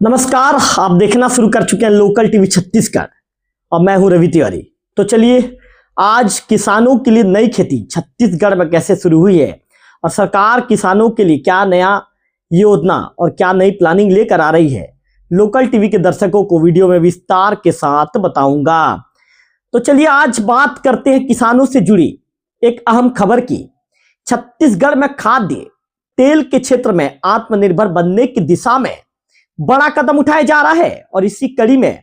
नमस्कार, आप देखना शुरू कर चुके हैं लोकल टीवी छत्तीसगढ़ और मैं हूं रवि तिवारी। तो चलिए, आज किसानों के लिए नई खेती छत्तीसगढ़ में कैसे शुरू हुई है और सरकार किसानों के लिए क्या नया योजना और क्या नई प्लानिंग लेकर आ रही है, लोकल टीवी के दर्शकों को वीडियो में विस्तार के साथ बताऊंगा। तो चलिए, आज बात करते हैं किसानों से जुड़ी एक अहम खबर की। छत्तीसगढ़ में खाद्य तेल के क्षेत्र में आत्मनिर्भर बनने की दिशा में बड़ा कदम उठाया जा रहा है और इसी कड़ी में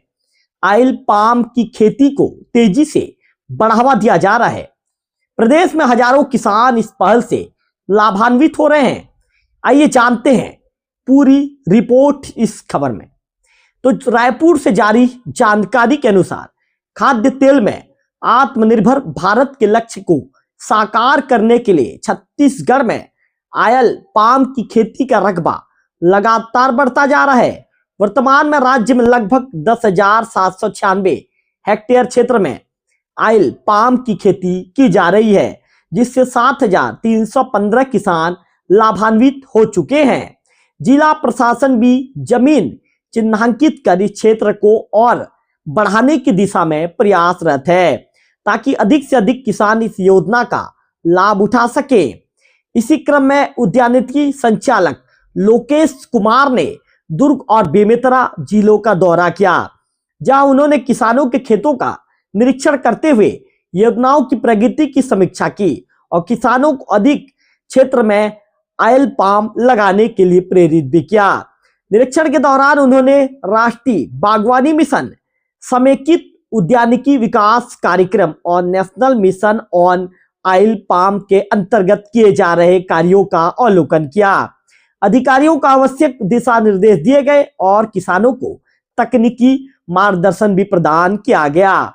ऑयल पाम की खेती को तेजी से बढ़ावा दिया जा रहा है। प्रदेश में हजारों किसान इस पहल से लाभान्वित हो रहे हैं। आइए जानते हैं पूरी रिपोर्ट इस खबर में। तो रायपुर से जारी जानकारी के अनुसार खाद्य तेल में आत्मनिर्भर भारत के लक्ष्य को साकार करने के लिए छत्तीसगढ़ में ऑयल पाम की खेती का रकबा लगातार बढ़ता जा रहा है। वर्तमान में राज्य में लगभग 10,796 हेक्टेयर क्षेत्र में ऑयल पाम की खेती की जा रही है, जिससे 7,315 किसान लाभान्वित हो चुके हैं। जिला प्रशासन भी जमीन चिन्हांकित कर इस क्षेत्र को और बढ़ाने की दिशा में प्रयासरत है, ताकि अधिक से अधिक किसान इस योजना का लाभ उठा सके। इसी क्रम में उद्यानिकी संचालक लोकेश कुमार ने दुर्ग और बेमेतरा जिलों का दौरा किया, जहां उन्होंने किसानों के खेतों का निरीक्षण करते हुए योजनाओं की प्रगति की समीक्षा की और किसानों को अधिक क्षेत्र में ऑयल पाम लगाने के लिए प्रेरित भी किया। निरीक्षण के दौरान उन्होंने राष्ट्रीय बागवानी मिशन, समेकित उद्यानिकी विकास कार्यक्रम और national mission on oil palm के अंतर्गत किए जा रहे कार्यों का अवलोकन किया। अधिकारियों को आवश्यक दिशा निर्देश दिए गए और किसानों को तकनीकी मार्गदर्शन भी प्रदान किया गया।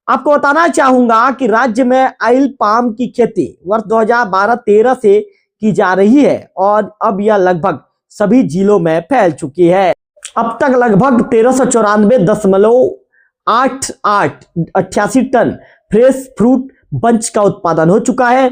आपको बताना चाहूंगा कि राज्य में ऑयल पाम की खेती वर्ष 2012-13 से की जा रही है और अब यह लगभग सभी जिलों में फैल चुकी है। अब तक लगभग 1394.88 टन फ्रेश फ्रूट बंच का उत्पादन हो चुका है।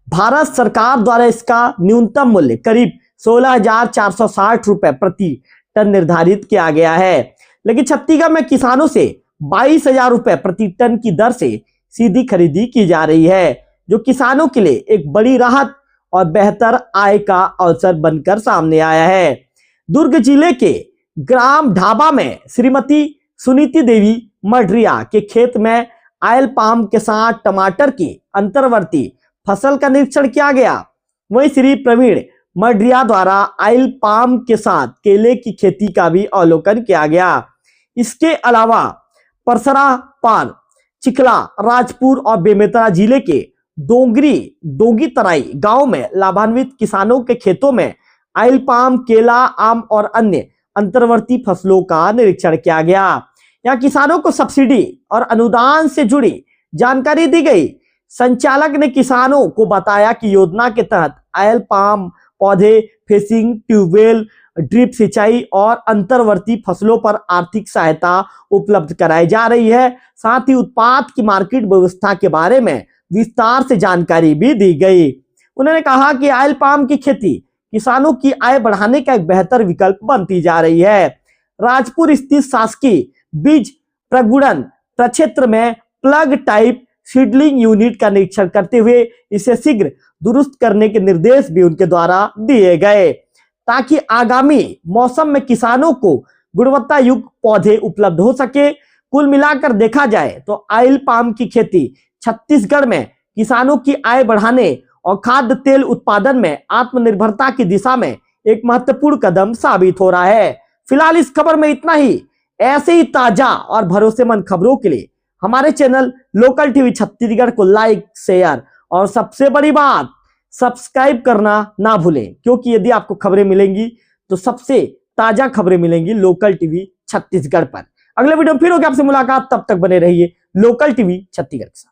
भारत सरकार द्वारा इसका न्यूनतम मूल्य करीब 16,460 रुपए प्रति टन निर्धारित किया गया है, लेकिन छत्तीसगढ़ में किसानों से 22,000 रुपए प्रति टन की दर से सीधी खरीदी की जा रही है, जो किसानों के लिए एक बड़ी राहत और बेहतर आय का अवसर बनकर सामने आया है। दुर्ग जिले के ग्राम ढाबा में श्रीमती सुनीति देवी मडरिया के खेत में ऑयल पाम के साथ टमाटर की अंतर्वर्ती फसल का निरीक्षण किया गया। वहीं श्री प्रवीण मडरिया द्वारा ऑयल पाम के साथ केले की खेती का भी अवलोकन किया गया। इसके अलावा परसरा पार, चिखला, राजपुर और बेमेतरा जिले के डोंगी तराई गांव में लाभान्वित किसानों के खेतों में ऑयल पाम, केला, आम और अन्य अंतर्वर्ती फसलों का निरीक्षण किया गया। यहाँ किसानों को सब्सिडी और अनुदान से जुड़ी जानकारी दी गई। संचालक ने किसानों को बताया कि योजना के तहत ऑयल पाम पौधे, फेसिंग, ट्यूबवेल, ड्रिप सिंचाई और अंतर्वर्ती फसलों पर आर्थिक सहायता उपलब्ध कराई जा रही है। साथ ही उत्पाद की मार्केट व्यवस्था के बारे में विस्तार से जानकारी भी दी गई। उन्होंने कहा कि ऑयल पाम की खेती किसानों की आय बढ़ाने का एक बेहतर विकल्प बनती जा रही है। राजपुर स्थित शासकीय बीज प्रगुणन प्रक्षेत्र में प्लग टाइप सीडलिंग यूनिट का निरीक्षण करते हुए इसे शीघ्र दुरुस्त करने के निर्देश भी उनके द्वारा दिए गए, ताकि आगामी मौसम में किसानों को गुणवत्ता युक्त पौधे उपलब्ध हो सके। कुल मिलाकर देखा जाए तो ऑयल पाम की खेती छत्तीसगढ़ में किसानों की आय बढ़ाने और खाद्य तेल उत्पादन में आत्मनिर्भरता की दिशा में एक महत्वपूर्ण कदम साबित हो रहा है। फिलहाल इस खबर में इतना ही। ऐसे ही ताजा और भरोसेमंद खबरों के लिए हमारे चैनल लोकल टीवी छत्तीसगढ़ को लाइक, शेयर और सबसे बड़ी बात सब्सक्राइब करना ना भूलें, क्योंकि यदि आपको खबरें मिलेंगी तो सबसे ताजा खबरें मिलेंगी लोकल टीवी छत्तीसगढ़ पर। अगले वीडियो में फिर होगी आपसे मुलाकात, तब तक बने रहिए लोकल टीवी छत्तीसगढ़ के साथ।